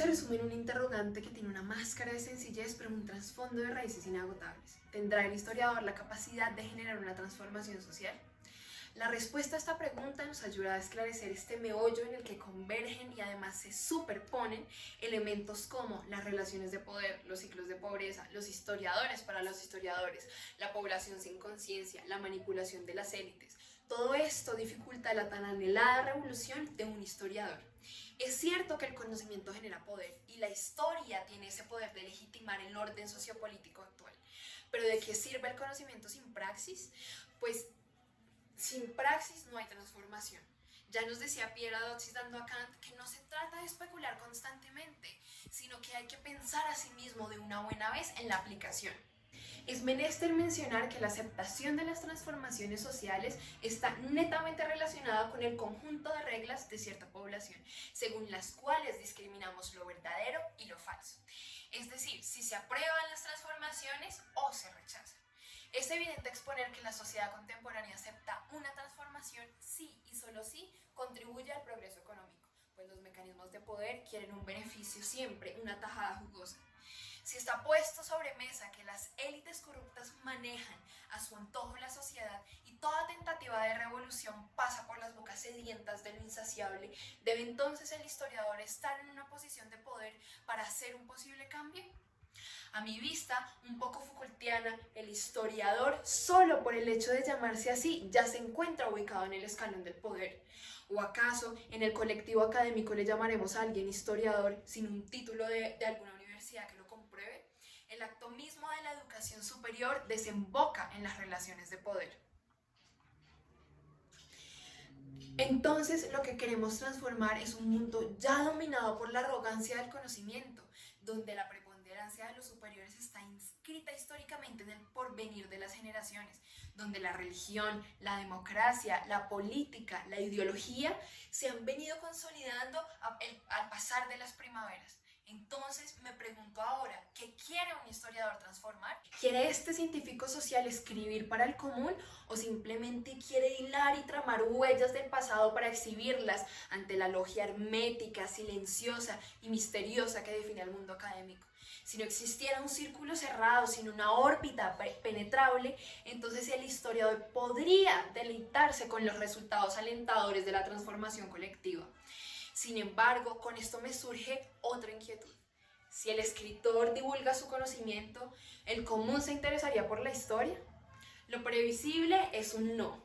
resume en un interrogante que tiene una máscara de sencillez pero un trasfondo de raíces inagotables. ¿Tendrá el historiador la capacidad de generar una transformación social? La respuesta a esta pregunta nos ayuda a esclarecer este meollo en el que convergen y además se superponen elementos como las relaciones de poder, los ciclos de pobreza, los historiadores para los historiadores, la población sin conciencia, la manipulación de las élites. Todo esto dificulta la tan anhelada revolución de un historiador. Es cierto que el conocimiento genera poder y la historia tiene ese poder de legitimar el orden sociopolítico actual. Pero ¿de qué sirve el conocimiento sin praxis? Pues sin praxis no hay transformación. Ya nos decía Pierre Hadot citando a Kant que no se trata de especular constantemente, sino que hay que pensar a sí mismo de una buena vez en la aplicación. Es menester mencionar que la aceptación de las transformaciones sociales está netamente relacionada con el conjunto de reglas de cierta población, según las cuales discriminamos lo verdadero y lo falso. Es decir, si se aprueban las transformaciones o se rechazan. Es evidente exponer que la sociedad contemporánea acepta una transformación si y solo si contribuye al progreso económico, pues los mecanismos de poder quieren un beneficio siempre, una tajada jugosa. Si está puesto sobre mesa que las élites corruptas manejan a su antojo la sociedad y toda tentativa de revolución pasa por las bocas sedientas de lo insaciable, ¿debe entonces el historiador estar en una posición de poder para hacer un posible cambio? A mi vista, un poco Foucaultiana, el historiador, solo por el hecho de llamarse así, ya se encuentra ubicado en el escalón del poder. ¿O acaso en el colectivo académico le llamaremos a alguien historiador sin un título de alguna universidad que lo compruebe? El acto mismo de la educación superior desemboca en las relaciones de poder. Entonces, lo que queremos transformar es un mundo ya dominado por la arrogancia del conocimiento, donde la preponderancia de los superiores está inscrita históricamente en el porvenir de las generaciones, donde la religión, la democracia, la política, la ideología se han venido consolidando al pasar de las primaveras. Entonces me pregunto ahora, ¿qué quiere un historiador transformar? ¿Quiere este científico social escribir para el común o simplemente quiere hilar y tramar huellas del pasado para exhibirlas ante la logia hermética, silenciosa y misteriosa que define al mundo académico? Si no existiera un círculo cerrado sin una órbita penetrable, entonces el historiador podría deleitarse con los resultados alentadores de la transformación colectiva. Sin embargo, con esto me surge otra inquietud. Si el escritor divulga su conocimiento, ¿el común se interesaría por la historia? Lo previsible es un no,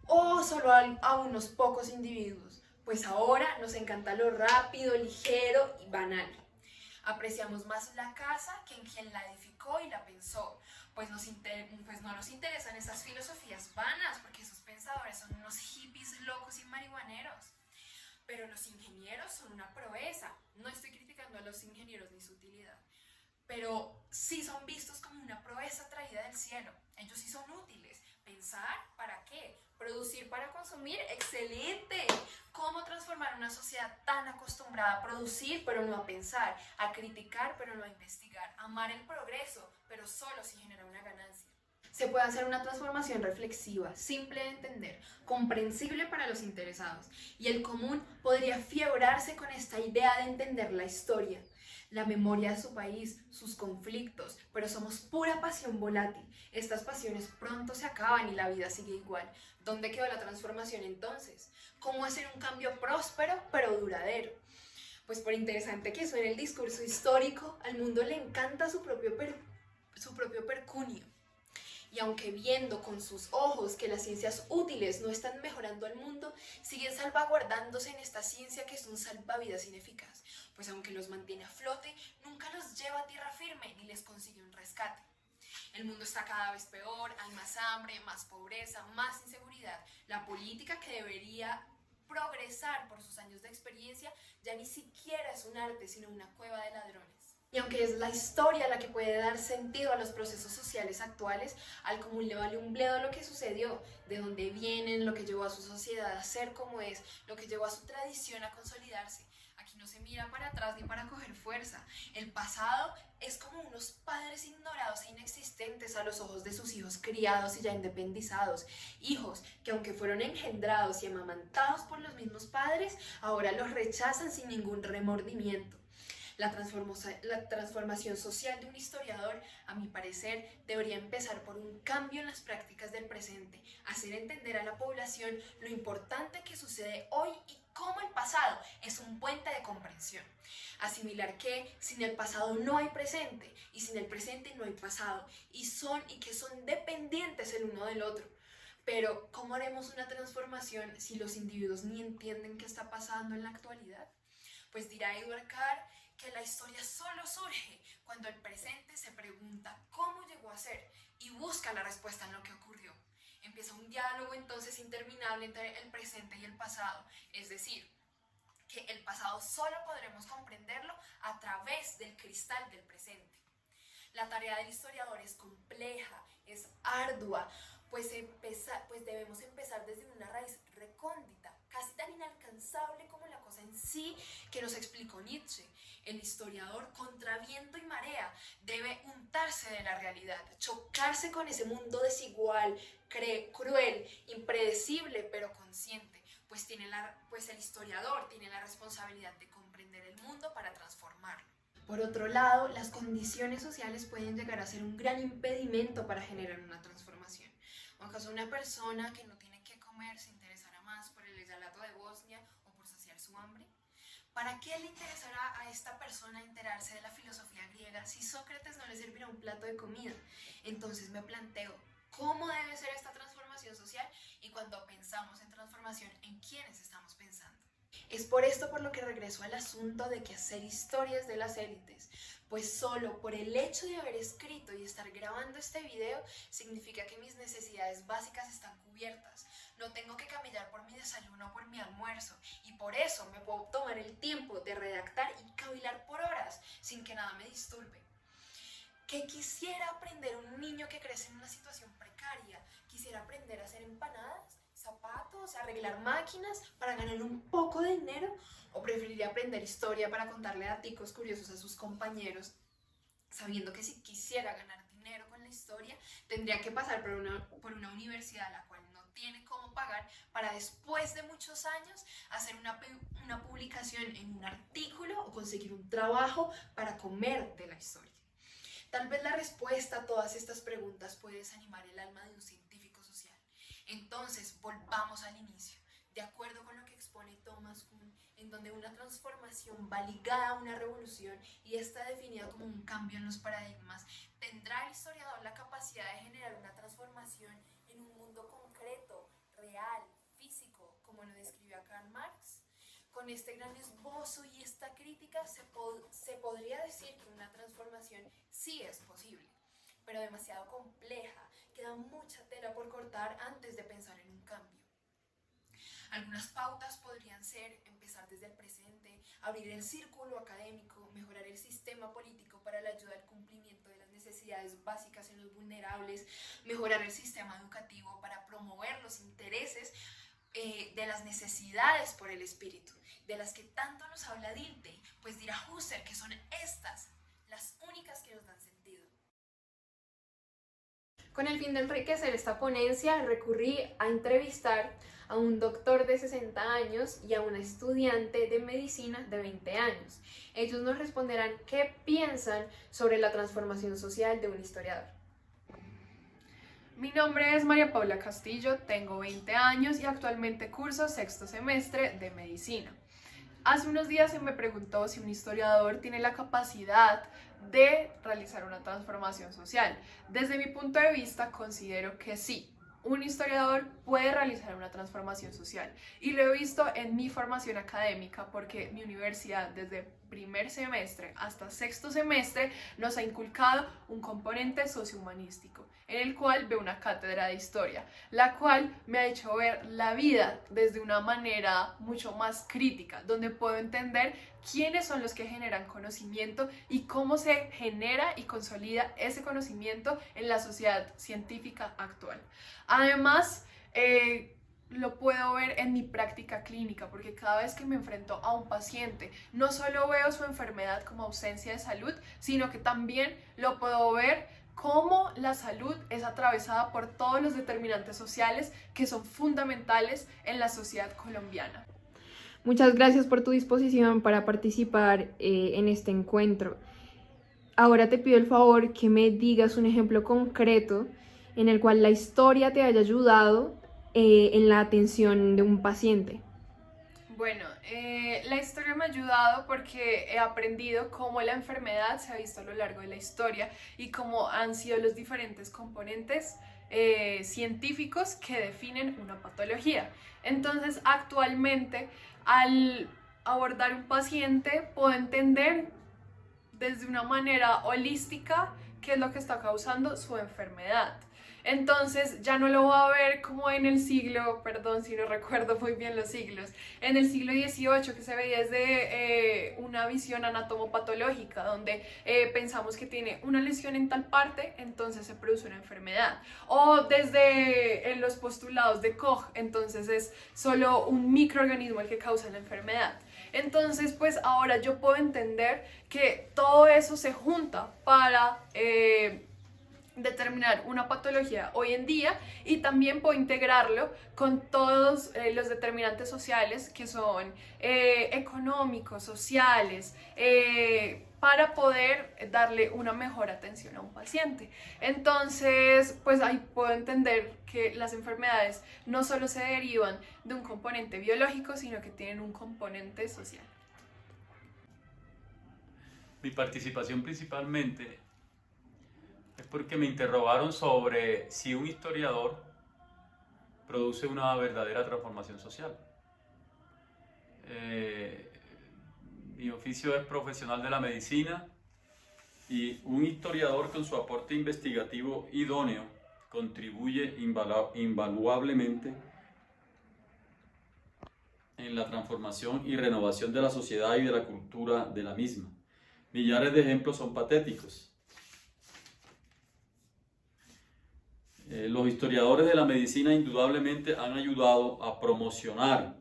o solo a unos pocos individuos, pues ahora nos encanta lo rápido, ligero y banal. Apreciamos más la casa que en quien la edificó y la pensó, pues no nos interesan esas filosofías vanas, porque esos pensadores son unos hippies locos y marihuaneros. Pero los ingenieros son una proeza. No estoy criticando a los ingenieros ni su utilidad, pero sí son vistos como una proeza traída del cielo. Ellos sí son útiles. ¿Pensar para qué? ¿Producir para consumir? ¡Excelente! ¿Cómo transformar una sociedad tan acostumbrada a producir pero no a pensar, a criticar pero no a investigar, a amar el progreso pero solo si genera una ganancia? Se puede hacer una transformación reflexiva, simple de entender, comprensible para los interesados, y el común podría fiebrarse con esta idea de entender la historia, la memoria de su país, sus conflictos, pero somos pura pasión volátil. Estas pasiones pronto se acaban y la vida sigue igual. ¿Dónde quedó la transformación entonces? ¿Cómo hacer un cambio próspero pero duradero? Pues por interesante que suene el discurso histórico, al mundo le encanta su propio pecunio. Y aunque viendo con sus ojos que las ciencias útiles no están mejorando al mundo, siguen salvaguardándose en esta ciencia que es un salvavidas ineficaz, pues aunque los mantiene a flote, nunca los lleva a tierra firme ni les consigue un rescate. El mundo está cada vez peor, hay más hambre, más pobreza, más inseguridad. La política que debería progresar por sus años de experiencia ya ni siquiera es un arte, sino una cueva de ladrones. Y aunque es la historia la que puede dar sentido a los procesos sociales actuales, al común le vale un bledo lo que sucedió, de dónde vienen, lo que llevó a su sociedad a ser como es, lo que llevó a su tradición a consolidarse. Aquí no se mira para atrás ni para coger fuerza. El pasado es como unos padres ignorados e inexistentes a los ojos de sus hijos criados y ya independizados. Hijos que aunque fueron engendrados y amamantados por los mismos padres, ahora los rechazan sin ningún remordimiento. La transformación social de un historiador, a mi parecer, debería empezar por un cambio en las prácticas del presente, hacer entender a la población lo importante que sucede hoy y cómo el pasado es un puente de comprensión. Asimilar que sin el pasado no hay presente y sin el presente no hay pasado y que son dependientes el uno del otro. Pero, ¿cómo haremos una transformación si los individuos ni entienden qué está pasando en la actualidad? Pues dirá Edward Carr que la historia solo surge cuando el presente se pregunta cómo llegó a ser y busca la respuesta en lo que ocurrió. Empieza un diálogo entonces interminable entre el presente y el pasado, es decir, que el pasado solo podremos comprenderlo a través del cristal del presente. La tarea del historiador es compleja, es ardua, pues debemos empezar desde una raíz recóndita, casi tan inalcanzable como la cosa en sí que nos explicó Nietzsche. El historiador, contra viento y marea, debe untarse de la realidad, chocarse con ese mundo desigual, cruel, impredecible, pero consciente, pues el historiador tiene la responsabilidad de comprender el mundo para transformarlo. Por otro lado, las condiciones sociales pueden llegar a ser un gran impedimento para generar una transformación. ¿Acaso una persona que no tiene que comer se interesará más por el relato de Bosnia o por saciar su hambre? ¿Para qué le interesará a esta persona enterarse de la filosofía griega si Sócrates no le servirá un plato de comida? Entonces me planteo, ¿cómo debe ser esta transformación social? Y cuando pensamos en transformación, ¿en quiénes estamos pensando? Es por esto por lo que regreso al asunto de que hacer historias de las élites, pues solo por el hecho de haber escrito y estar grabando este video significa que mis necesidades básicas están cubiertas. No tengo que camellar por mi desayuno o por mi almuerzo y por eso me puedo tomar el tiempo de redactar y cavilar por horas sin que nada me disturbe. ¿Qué quisiera aprender un niño que crece en una situación precaria? ¿Quisiera aprender a hacer empanadas, zapatos, arreglar máquinas para ganar un poco de dinero? ¿O preferiría aprender historia para contarle daticos curiosos a sus compañeros, sabiendo que si quisiera ganar dinero con la historia, tendría que pasar por una universidad a la cual no tiene cómo pagar para después de muchos años hacer una publicación en un artículo o conseguir un trabajo para comer de la historia? Tal vez la respuesta a todas estas preguntas puede desanimar el alma de un científico social. Entonces, volvamos al inicio. De acuerdo con lo que expone Thomas Kuhn, en donde una transformación va ligada a una revolución y está definida como un cambio en los paradigmas, ¿tendrá el historiador la capacidad de generar una transformación en un mundo concreto, real, físico, como lo describió Karl Marx? Con este gran esbozo y esta crítica se podría decir que una transformación sí es posible, pero demasiado compleja, queda mucha tela por cortar antes de pensar en un cambio. Algunas pautas podrían ser empezar desde el presente, abrir el círculo académico, mejorar el sistema político para la ayuda al cumplimiento de las necesidades básicas en los vulnerables, mejorar el sistema educativo para promover los intereses de las necesidades por el espíritu, de las que tanto nos habla Dilthey, pues dirá Husserl que son estas las únicas que nos dan sentido. Con el fin de enriquecer esta ponencia, recurrí a entrevistar a un doctor de 60 años y a una estudiante de medicina de 20 años. Ellos nos responderán qué piensan sobre la transformación social de un historiador. Mi nombre es María Paula Castillo, tengo 20 años y actualmente curso sexto semestre de medicina. Hace unos días se me preguntó si un historiador tiene la capacidad de realizar una transformación social. Desde mi punto de vista considero que sí. Un historiador puede realizar una transformación social y lo he visto en mi formación académica porque mi universidad desde primer semestre hasta sexto semestre nos ha inculcado un componente sociohumanístico en el cual veo una cátedra de historia, la cual me ha hecho ver la vida desde una manera mucho más crítica, donde puedo entender quiénes son los que generan conocimiento y cómo se genera y consolida ese conocimiento en la sociedad científica actual. Además, lo puedo ver en mi práctica clínica, porque cada vez que me enfrento a un paciente, no solo veo su enfermedad como ausencia de salud, sino que también lo puedo ver cómo la salud es atravesada por todos los determinantes sociales que son fundamentales en la sociedad colombiana. Muchas gracias por tu disposición para participar en este encuentro. Ahora te pido el favor que me digas un ejemplo concreto en el cual la historia te haya ayudado en la atención de un paciente. Bueno, la historia me ha ayudado porque he aprendido cómo la enfermedad se ha visto a lo largo de la historia y cómo han sido los diferentes componentes científicos que definen una patología. Entonces, actualmente, al abordar un paciente, puedo entender desde una manera holística qué es lo que está causando su enfermedad. Entonces ya no lo va a ver como en el siglo, perdón si no recuerdo muy bien los siglos, en el siglo XVIII, que se veía desde una visión anatomopatológica, donde pensamos que tiene una lesión en tal parte, entonces se produce una enfermedad. O desde en los postulados de Koch, entonces es solo un microorganismo el que causa la enfermedad. Entonces, pues ahora yo puedo entender que todo eso se junta para determinar una patología hoy en día, y también puedo integrarlo con todos los determinantes sociales que son económicos, sociales, para poder darle una mejor atención a un paciente. Entonces, pues ahí puedo entender que las enfermedades no solo se derivan de un componente biológico, sino que tienen un componente social. Mi participación principalmente es porque me interrogaron sobre si un historiador produce una verdadera transformación social. Mi oficio es profesional de la medicina y un historiador con su aporte investigativo idóneo contribuye invaluablemente en la transformación y renovación de la sociedad y de la cultura de la misma. Millares de ejemplos son patéticos. Los historiadores de la medicina indudablemente han ayudado a promocionar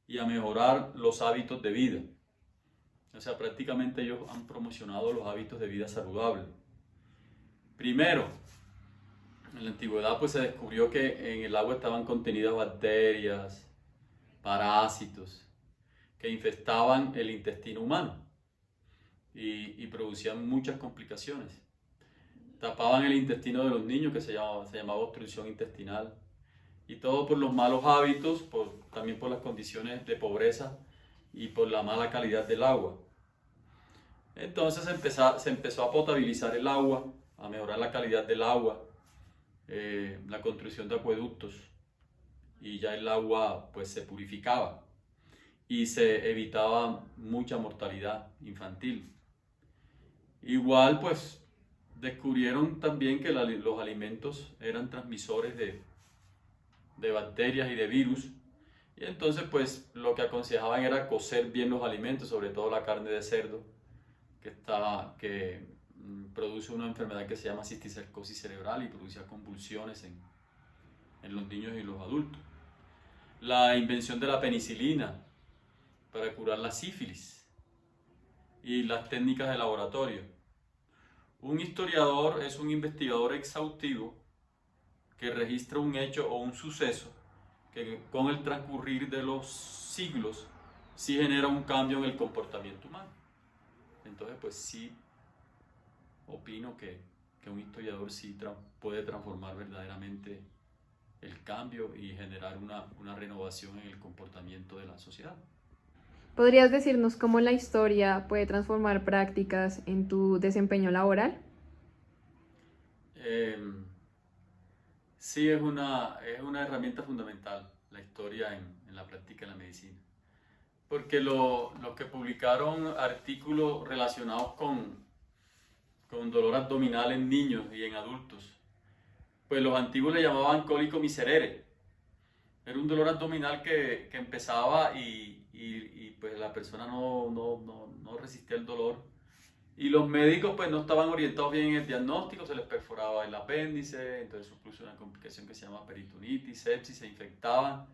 y a mejorar los hábitos de vida. O sea, prácticamente ellos han promocionado los hábitos de vida saludables. Primero, en la antigüedad pues se descubrió que en el agua estaban contenidas bacterias, parásitos, que infestaban el intestino humano y producían muchas complicaciones. Tapaban el intestino de los niños, que se llamaba obstrucción intestinal, y todo por los malos hábitos, también por las condiciones de pobreza y por la mala calidad del agua. Entonces se empezó a potabilizar el agua, a mejorar la calidad del agua, la construcción de acueductos, y ya el agua pues se purificaba y se evitaba mucha mortalidad infantil. Igual pues descubrieron también que los alimentos eran transmisores de bacterias y de virus, y entonces pues lo que aconsejaban era cocer bien los alimentos, sobre todo la carne de cerdo, que produce una enfermedad que se llama cisticercosis cerebral y producía convulsiones en los niños y los adultos. La invención de la penicilina para curar la sífilis y las técnicas de laboratorio. Un historiador es un investigador exhaustivo que registra un hecho o un suceso que con el transcurrir de los siglos sí genera un cambio en el comportamiento humano. Entonces pues sí opino que un historiador sí puede transformar verdaderamente el cambio y generar una renovación en el comportamiento de la sociedad. ¿Podrías decirnos cómo la historia puede transformar prácticas en tu desempeño laboral? Sí, es una herramienta fundamental la historia en la práctica de la medicina. Porque los que publicaron artículos relacionados con dolor abdominal en niños y en adultos, pues los antiguos le llamaban cólico miserere. Era un dolor abdominal que empezaba y pues la persona no resistía el dolor. Y los médicos pues no estaban orientados bien en el diagnóstico, se les perforaba el apéndice, entonces incluso una complicación que se llama peritonitis, sepsis, se infectaban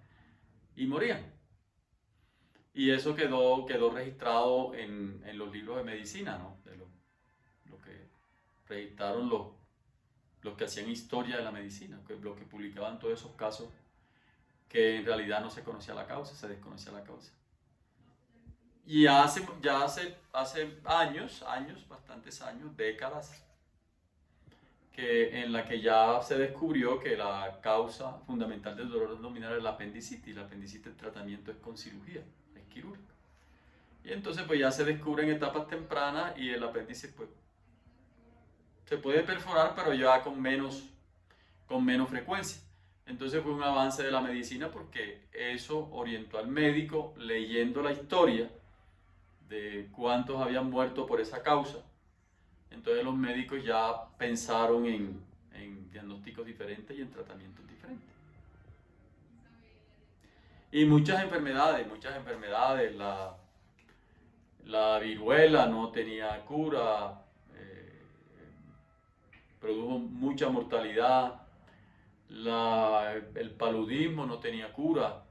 y morían. Y eso quedó registrado en los libros de medicina, ¿no? De lo que registraron los que hacían historia de la medicina, los que publicaban todos esos casos que en realidad no se conocía la causa, se desconocía la causa. Y hace años, bastantes años, décadas, en la que ya se descubrió que la causa fundamental del dolor abdominal es la apendicitis. La apendicitis, el tratamiento es con cirugía, es quirúrgico. Y entonces pues ya se descubre en etapas tempranas y el apéndice pues se puede perforar, pero ya con menos frecuencia. Entonces fue un avance de la medicina porque eso orientó al médico leyendo la historia de cuántos habían muerto por esa causa. Entonces los médicos ya pensaron en diagnósticos diferentes y en tratamientos diferentes. Y muchas enfermedades, la viruela no tenía cura, produjo mucha mortalidad, el paludismo no tenía cura,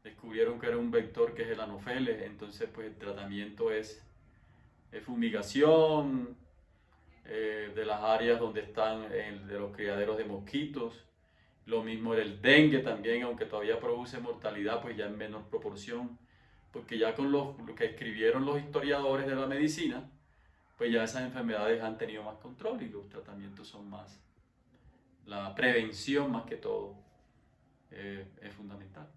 descubrieron que era un vector que es el anófeles, entonces pues el tratamiento es fumigación de las áreas donde están de los criaderos de mosquitos. Lo mismo era el dengue también, aunque todavía produce mortalidad, pues ya en menor proporción, porque ya con lo que escribieron los historiadores de la medicina, pues ya esas enfermedades han tenido más control y los tratamientos son más, la prevención más que todo es fundamental.